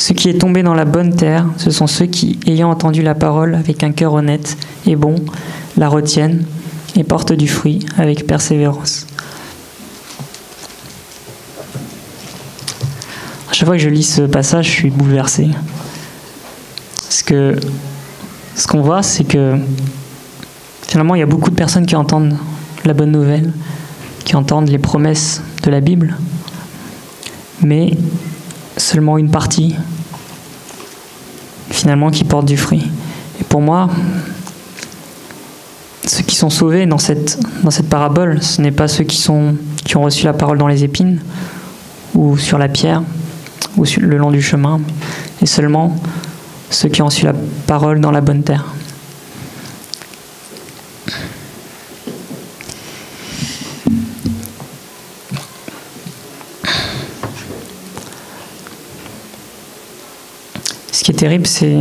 Ce qui est tombé dans la bonne terre, ce sont ceux qui, ayant entendu la parole avec un cœur honnête et bon, la retiennent et portent du fruit avec persévérance. À chaque fois que je lis ce passage, je suis bouleversé. Parce que ce qu'on voit, c'est que finalement, il y a beaucoup de personnes qui entendent la bonne nouvelle, qui entendent les promesses de la Bible, mais seulement une partie, finalement, qui porte du fruit. Et pour moi, ceux qui sont sauvés dans cette parabole, ce n'est pas ceux qui ont reçu la parole dans les épines, ou sur la pierre, ou le long du chemin, et seulement ceux qui ont reçu la parole dans la bonne terre. Ce qui est terrible, c'est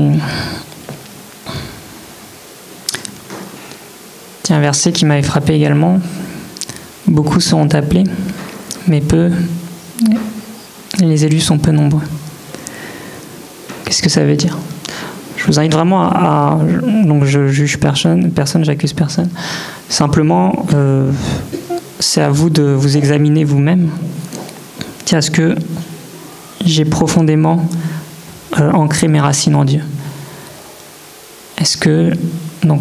un verset qui m'avait frappé également. Beaucoup seront appelés, mais peu, les élus sont peu nombreux. Qu'est-ce que ça veut dire ? Je vous invite vraiment donc je juge personne, j'accuse personne. Simplement, c'est à vous de vous examiner vous-même. Tiens, est-ce que j'ai profondément ancré mes racines en Dieu ? Est-ce que... Donc,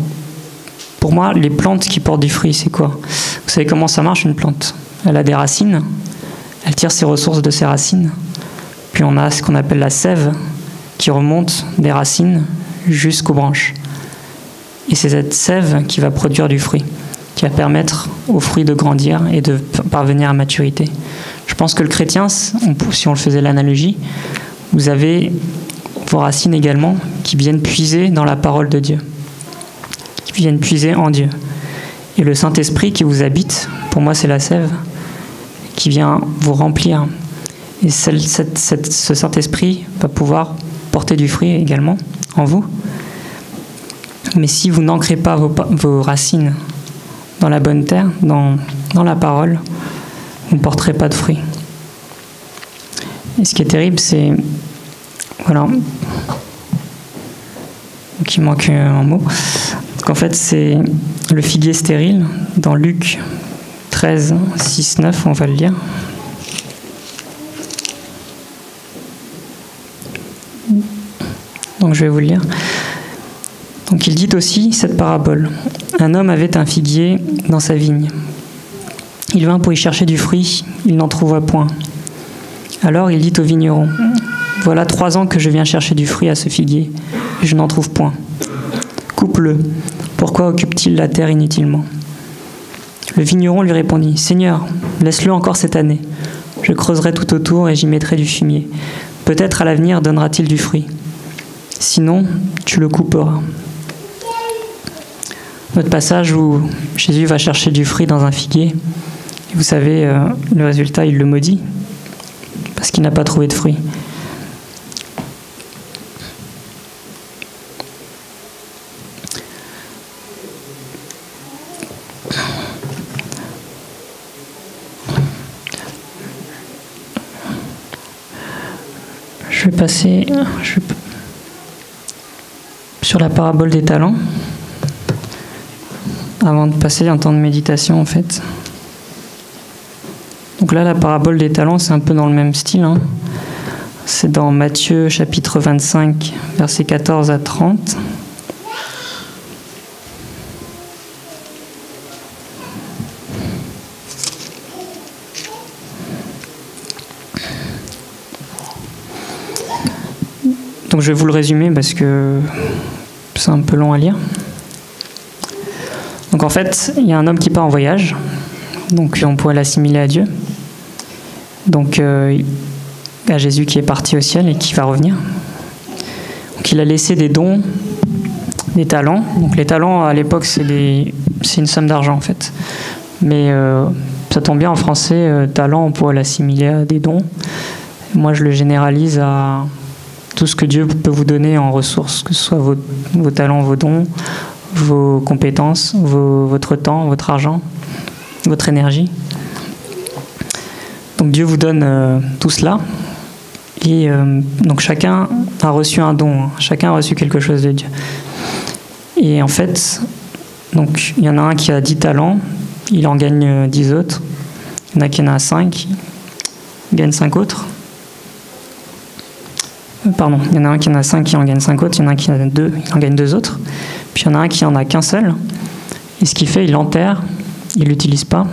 pour moi, les plantes qui portent du fruit, c'est quoi ? Vous savez comment ça marche, une plante ? Elle a des racines, elle tire ses ressources de ses racines, puis on a ce qu'on appelle la sève, qui remonte des racines jusqu'aux branches. Et c'est cette sève qui va produire du fruit, qui va permettre au fruit de grandir et de parvenir à maturité. Je pense que le chrétien, si on le faisait l'analogie, vous avez vos racines également qui viennent puiser dans la parole de Dieu, qui viennent puiser en Dieu. Et le Saint-Esprit qui vous habite, pour moi c'est la sève, qui vient vous remplir. Et ce Saint-Esprit va pouvoir porter du fruit également en vous. Mais si vous n'ancrez pas vos racines dans la bonne terre, dans la parole, vous ne porterez pas de fruit. Et ce qui est terrible, c'est... Voilà. Donc il manque un mot. Donc en fait, c'est le figuier stérile, dans Luc 13, 6, 9, on va le lire. Donc je vais vous le lire. Donc il dit aussi cette parabole. Un homme avait un figuier dans sa vigne. Il vint pour y chercher du fruit, il n'en trouva point. Alors il dit au vigneron, « Voilà 3 ans que je viens chercher du fruit à ce figuier, et je n'en trouve point. Coupe-le. Pourquoi occupe-t-il la terre inutilement ?» Le vigneron lui répondit, « Seigneur, laisse-le encore cette année. Je creuserai tout autour et j'y mettrai du fumier. Peut-être à l'avenir donnera-t-il du fruit. Sinon, tu le couperas. » Notre passage où Jésus va chercher du fruit dans un figuier, et vous savez, le résultat, il le maudit, parce qu'il n'a pas trouvé de fruit. Je vais passer sur la parabole des talents, avant de passer un temps de méditation en fait. Donc là, la parabole des talents, c'est un peu dans le même style. C'est dans Matthieu chapitre 25, versets 14 à 30. Donc je vais vous le résumer parce que c'est un peu long à lire. Donc en fait, il y a un homme qui part en voyage, donc on pourrait l'assimiler à Dieu. Donc il y a Jésus qui est parti au ciel et qui va revenir. Donc il a laissé des dons, des talents. Donc les talents à l'époque c'est une somme d'argent en fait. Mais ça tombe bien en français, talent on pourrait l'assimiler à des dons. Moi je le généralise à tout ce que Dieu peut vous donner en ressources, que ce soit vos talents, vos dons, vos compétences, votre temps, votre argent, votre énergie. Donc Dieu vous donne tout cela. Et donc chacun a reçu un don, hein. Chacun a reçu quelque chose de Dieu. Et en fait, donc, il y en a un qui a 10 talents, il en gagne 10 autres. Il y en a qui en a 5, il gagne 5 autres. Pardon, il y en a un qui en a 5 qui en gagne 5 autres, il y en a un qui en a 2, il en gagne 2 autres. Puis il y en a un qui en a qu'un seul. Et ce qu'il fait, il l'enterre, il ne l'utilise pas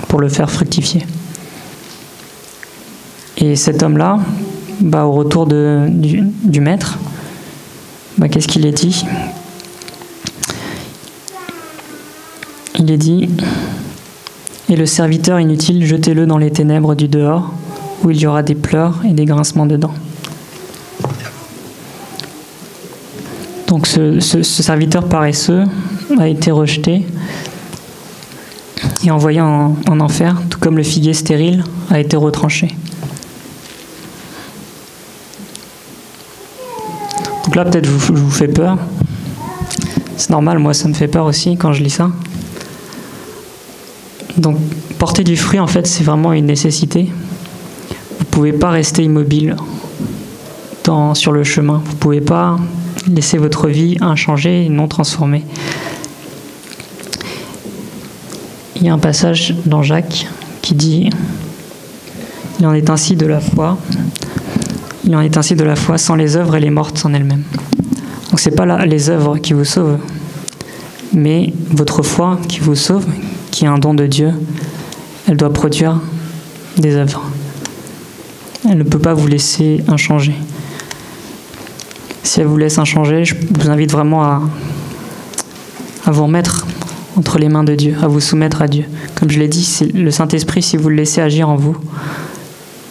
pour le faire fructifier. Et cet homme-là, au retour du maître, qu'est-ce qu'il est dit ? Il est dit « Et le serviteur inutile, jetez-le dans les ténèbres du dehors, où il y aura des pleurs et des grincements de dents. » Donc ce serviteur paresseux a été rejeté et envoyé en enfer, tout comme le figuier stérile a été retranché. Donc là, peut-être je vous fais peur. C'est normal, moi ça me fait peur aussi quand je lis ça. Donc, porter du fruit, en fait, c'est vraiment une nécessité. Vous ne pouvez pas rester immobile sur le chemin. Vous ne pouvez pas laisser votre vie inchangée et non transformée. Il y a un passage dans Jacques qui dit « Il en est ainsi de la foi. Il en est ainsi de la foi. Sans les œuvres, elle est morte en elle-même. » Donc, ce n'est pas les œuvres qui vous sauvent, mais votre foi qui vous sauve, qui est un don de Dieu, elle doit produire des œuvres. Elle ne peut pas vous laisser inchangé. Si elle vous laisse inchangé, je vous invite vraiment à vous remettre entre les mains de Dieu, à vous soumettre à Dieu. Comme je l'ai dit, c'est le Saint-Esprit, si vous le laissez agir en vous,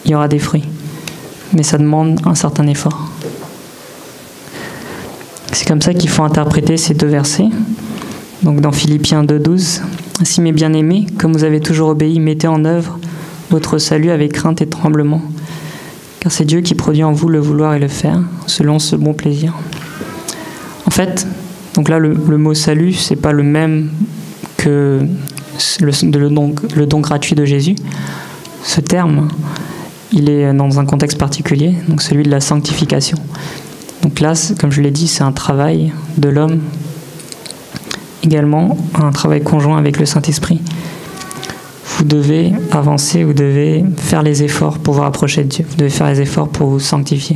il y aura des fruits. Mais ça demande un certain effort. C'est comme ça qu'il faut interpréter ces 2 versets. Donc dans Philippiens 2,12, « Ainsi mes bien-aimés, comme vous avez toujours obéi, mettez en œuvre votre salut avec crainte et tremblement, car c'est Dieu qui produit en vous le vouloir et le faire, selon ce bon plaisir. » En fait, donc là, le mot salut, c'est pas le même que le don gratuit de Jésus. Ce terme, il est dans un contexte particulier, donc celui de la sanctification. Donc là, comme je l'ai dit, c'est un travail de l'homme, également un travail conjoint avec le Saint-Esprit. Vous devez avancer, vous devez faire les efforts pour vous rapprocher de Dieu, vous devez faire les efforts pour vous sanctifier.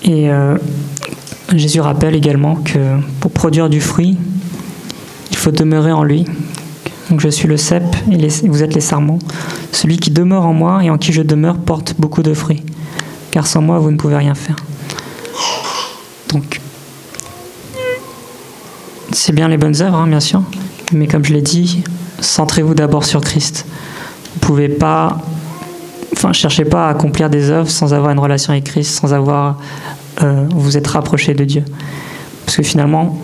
Et Jésus rappelle également que pour produire du fruit, il faut demeurer en lui. Donc je suis le cep et vous êtes les sarments. Celui qui demeure en moi et en qui je demeure porte beaucoup de fruits, car sans moi vous ne pouvez rien faire. Donc c'est bien les bonnes œuvres, bien sûr, mais comme je l'ai dit, centrez-vous d'abord sur Christ. Vous pouvez pas, cherchez pas à accomplir des œuvres sans avoir une relation avec Christ, sans avoir vous être rapproché de Dieu. Parce que finalement,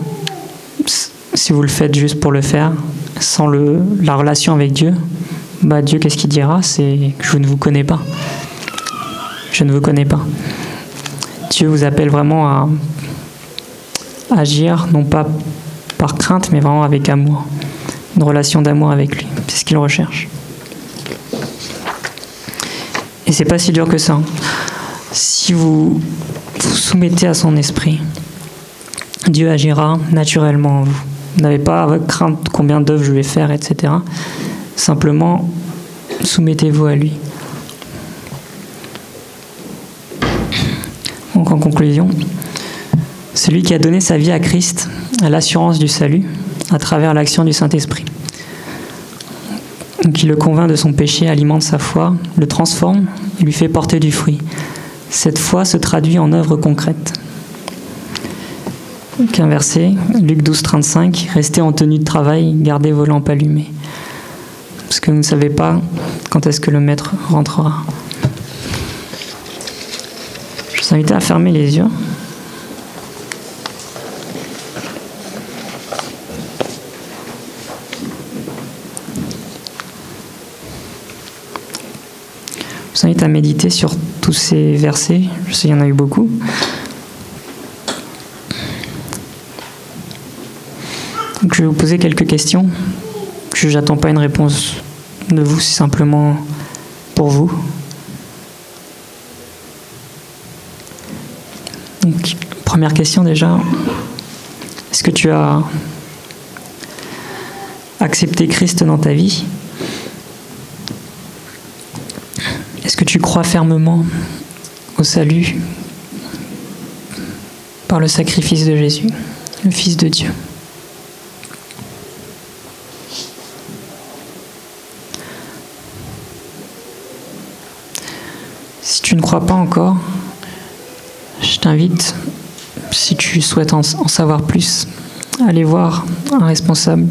si vous le faites juste pour le faire, sans la relation avec Dieu, Dieu, qu'est-ce qu'il dira? C'est que je ne vous connais pas. Je ne vous connais pas. Dieu vous appelle vraiment à agir, non pas par crainte, mais vraiment avec amour. Une relation d'amour avec lui. C'est ce qu'il recherche. Et c'est pas si dur que ça. Si vous vous soumettez à son esprit, Dieu agira naturellement en vous. Vous n'avez pas à craindre combien d'œuvres je vais faire, etc. Simplement, soumettez-vous à lui. Donc en conclusion, celui qui a donné sa vie à Christ a l'assurance du salut à travers l'action du Saint-Esprit. Donc il le convainc de son péché, alimente sa foi, le transforme et lui fait porter du fruit. Cette foi se traduit en œuvres concrètes. Donc un verset, Luc 12, 35, « Restez en tenue de travail, gardez vos lampes allumées. » Parce que vous ne savez pas quand est-ce que le maître rentrera. Je vous invite à fermer les yeux. Je vous invite à méditer sur tous ces versets. Je sais qu'il y en a eu beaucoup. Donc, je vais vous poser quelques questions. Je n'attends pas une réponse de vous, c'est simplement pour vous. Donc, première question déjà, est-ce que tu as accepté Christ dans ta vie? Est-ce que tu crois fermement au salut par le sacrifice de Jésus, le Fils de Dieu? Si tu ne crois pas encore, je t'invite, si tu souhaites en savoir plus, à aller voir un responsable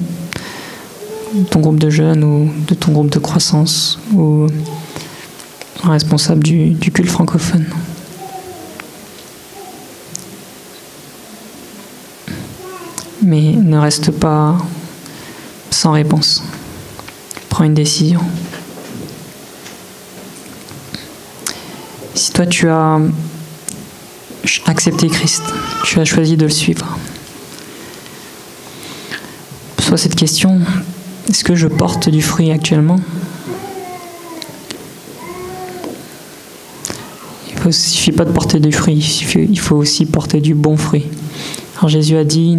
de ton groupe de jeunes ou de ton groupe de croissance ou un responsable du culte francophone. Mais ne reste pas sans réponse. Prends une décision. Si toi tu as accepté Christ, tu as choisi de le suivre, pose-toi cette question: est-ce que je porte du fruit actuellement? Il ne suffit pas de porter du fruit, il faut aussi porter du bon fruit. Alors Jésus a dit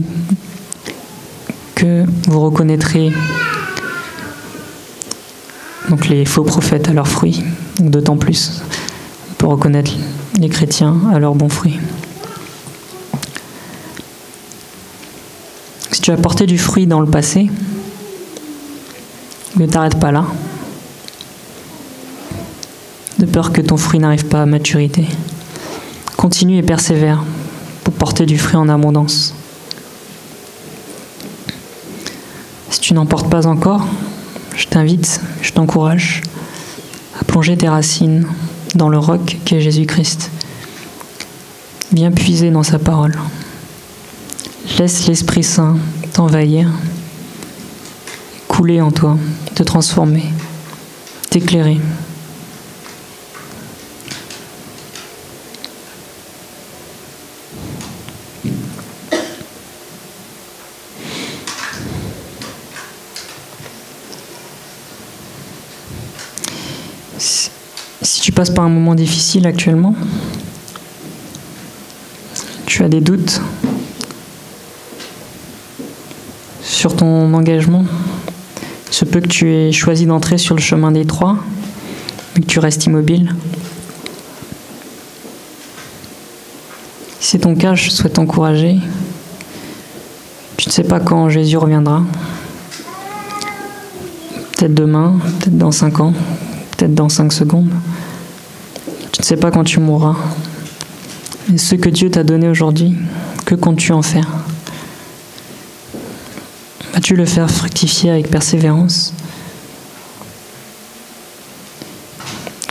que vous reconnaîtrez donc les faux prophètes à leurs fruits, donc d'autant plus on peut reconnaître les chrétiens à leurs bons fruits. Si tu as porté du fruit dans le passé, ne t'arrête pas là, de peur que ton fruit n'arrive pas à maturité. Continue et persévère pour porter du fruit en abondance. Si tu n'en portes pas encore, je t'invite, je t'encourage à plonger tes racines dans le roc qu'est Jésus-Christ. Viens puiser dans sa parole. Laisse l'Esprit Saint t'envahir, couler en toi, te transformer, t'éclairer. Si tu passes par un moment difficile actuellement, tu as des doutes sur ton engagement, il se peut que tu aies choisi d'entrer sur le chemin d'étroit, mais que tu restes immobile. Si c'est ton cas, je souhaite t'encourager. Tu ne sais pas quand Jésus reviendra. Peut-être demain, peut-être dans 5 ans, peut-être dans 5 secondes. Tu ne sais pas quand tu mourras. Mais ce que Dieu t'a donné aujourd'hui, que comptes-tu en faire? Vas-tu le faire fructifier avec persévérance?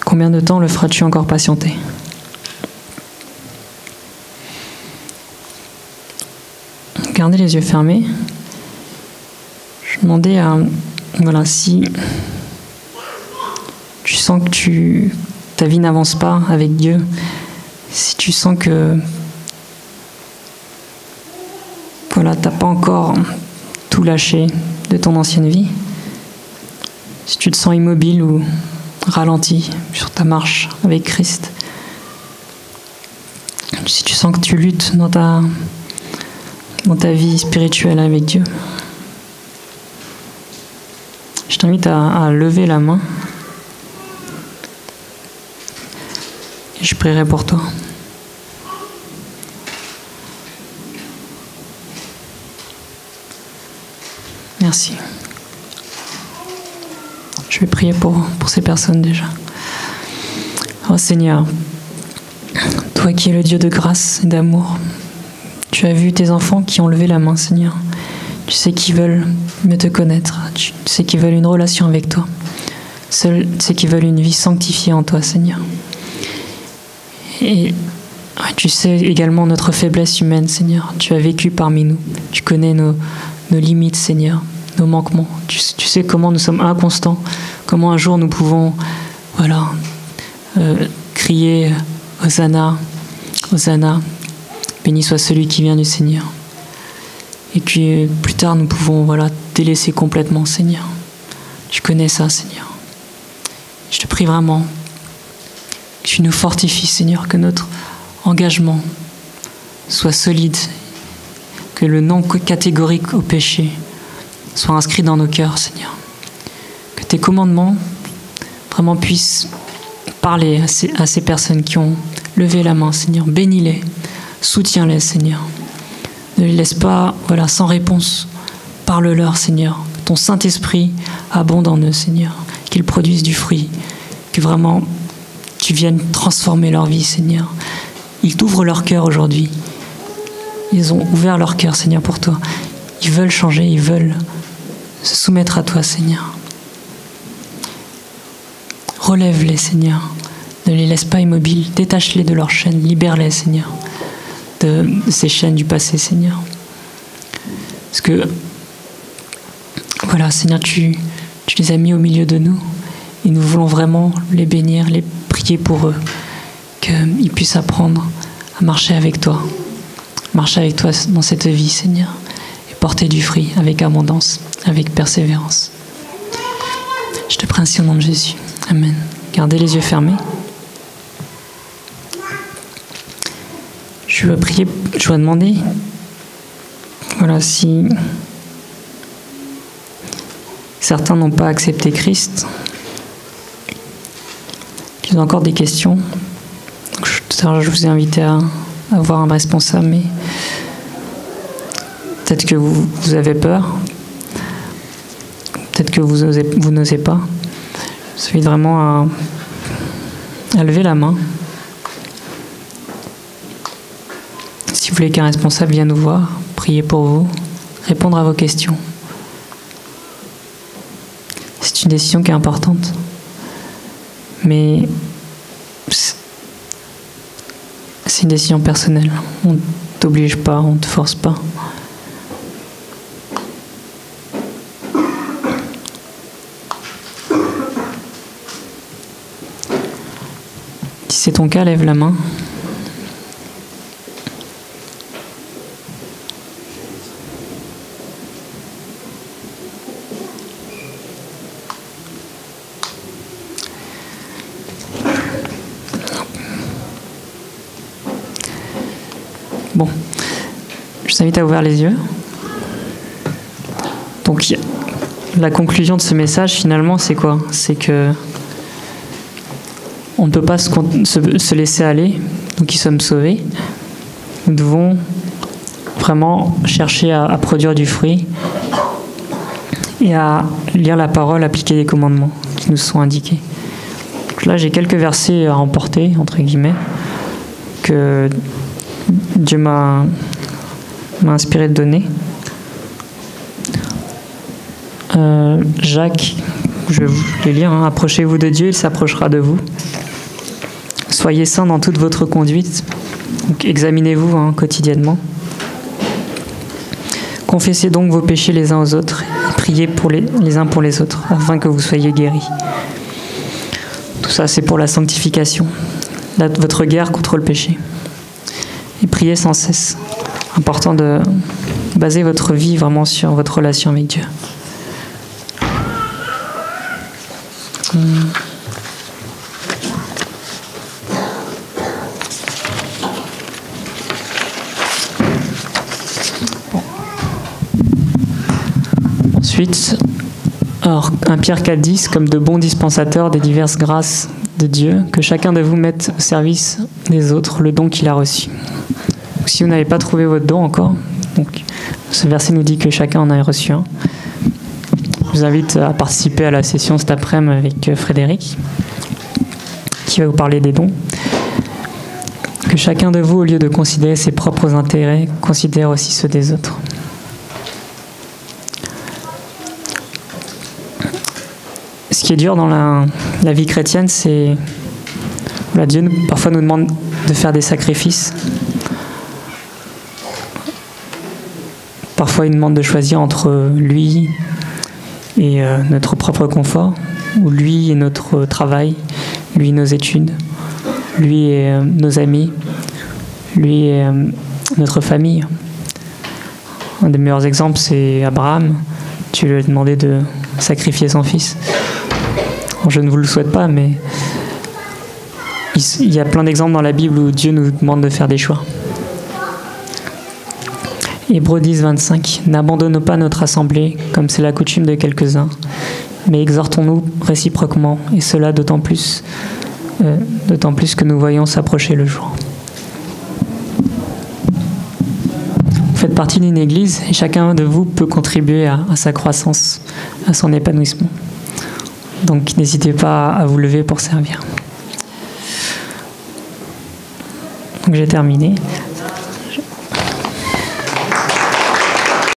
Combien de temps le feras-tu encore patienter? Gardez les yeux fermés. Je demandais à... Voilà, si tu sens que ta vie n'avance pas avec Dieu, si tu sens que voilà, tu n'as pas encore tout lâché de ton ancienne vie, si tu te sens immobile ou ralenti sur ta marche avec Christ, si tu sens que tu luttes dans ta vie spirituelle avec Dieu, je t'invite à lever la main et je prierai pour toi. Merci. Je vais prier pour ces personnes déjà. Oh Seigneur, toi qui es le Dieu de grâce et d'amour, tu as vu tes enfants qui ont levé la main, Seigneur. Tu sais qu'ils veulent mieux te connaître. Tu sais qu'ils veulent une relation avec toi. Tu sais qu'ils veulent une vie sanctifiée en toi, Seigneur. Et tu sais également notre faiblesse humaine, Seigneur. Tu as vécu parmi nous. Tu connais nos limites, Seigneur, nos manquements. Tu sais comment nous sommes inconstants, comment un jour nous pouvons crier Hosanna, Hosanna, béni soit celui qui vient du Seigneur. Et puis plus tard nous pouvons délaisser complètement, Seigneur. Tu connais ça, Seigneur. Je te prie vraiment que tu nous fortifies, Seigneur, que notre engagement soit solide, que le non catégorique au péché soit inscrit dans nos cœurs, Seigneur. Que tes commandements vraiment puissent parler à ces personnes qui ont levé la main, Seigneur. Bénis-les, soutiens-les, Seigneur. Ne les laisse pas sans réponse. Parle-leur, Seigneur. Que ton Saint-Esprit abonde en eux, Seigneur. Qu'ils produisent du fruit. Que vraiment tu viennes transformer leur vie, Seigneur. Ils t'ouvrent leur cœur aujourd'hui. Ils ont ouvert leur cœur, Seigneur, pour toi. Ils veulent changer, ils veulent se soumettre à toi, Seigneur. Relève-les, Seigneur. Ne les laisse pas immobiles. Détache-les de leurs chaînes. Libère-les, Seigneur, de ces chaînes du passé, Seigneur. Parce que, Seigneur, tu les as mis au milieu de nous. Et nous voulons vraiment les bénir, les prier pour eux. Qu'ils puissent apprendre à marcher avec toi. Marcher avec toi dans cette vie, Seigneur. Et porter du fruit avec abondance, avec persévérance. Je te prie ainsi au nom de Jésus. Amen. Gardez les yeux fermés. Je vais prier, je vais demander, si certains n'ont pas accepté Christ, qu'ils ont encore des questions. Tout à l'heure, je vous ai invité à voir un responsable, mais peut-être que vous avez peur, peut-être que vous n'osez pas. Je vous invite vraiment à lever la main. Si vous voulez qu'un responsable vienne nous voir, prier pour vous, répondre à vos questions. C'est une décision qui est importante. Mais c'est une décision personnelle. On ne t'oblige pas, on ne te force pas. Si c'est ton cas, lève la main. Bon, je vous invite à ouvrir les yeux. Donc, la conclusion de ce message, finalement, c'est quoi? C'est que on ne peut pas se laisser aller, nous qui sommes sauvés. Nous devons vraiment chercher à produire du fruit et à lire la parole, appliquer les commandements qui nous sont indiqués. Donc là, j'ai quelques versets à emporter, entre guillemets, que Dieu m'a inspiré de donner. Jacques, je vais vous les lire. Approchez-vous de Dieu, il s'approchera de vous. Soyez saints dans toute votre conduite. Donc, examinez-vous quotidiennement. Confessez donc vos péchés les uns aux autres. Et priez les uns pour les autres, afin que vous soyez guéris. Tout ça, c'est pour la sanctification. Votre guerre contre le péché. Et priez sans cesse. Important de baser votre vie vraiment sur votre relation avec Dieu. Bon. Ensuite, 1 Pierre 4,10, comme de bons dispensateurs des diverses grâces de Dieu, que chacun de vous mette au service des autres le don qu'il a reçu. Donc, si vous n'avez pas trouvé votre don encore, donc, ce verset nous dit que chacun en a reçu un. Je vous invite à participer à la session cet après-midi avec Frédéric, qui va vous parler des dons. Que chacun de vous, au lieu de considérer ses propres intérêts, considère aussi ceux des autres. Ce qui est dur dans la vie chrétienne, c'est Dieu parfois nous demande de faire des sacrifices. Parfois, il nous demande de choisir entre lui et notre propre confort, ou lui et notre travail, lui et nos études, lui et nos amis, lui et notre famille. Un des meilleurs exemples, c'est Abraham. Dieu lui a demandé de sacrifier son fils. Je ne vous le souhaite pas, mais il y a plein d'exemples dans la Bible où Dieu nous demande de faire des choix. Hébreux 10, 25. N'abandonnons pas notre assemblée, comme c'est la coutume de quelques-uns, mais exhortons-nous réciproquement, et cela d'autant plus que nous voyons s'approcher le jour. Vous faites partie d'une église, et chacun de vous peut contribuer à sa croissance, à son épanouissement. Donc n'hésitez pas à vous lever pour servir. Donc j'ai terminé.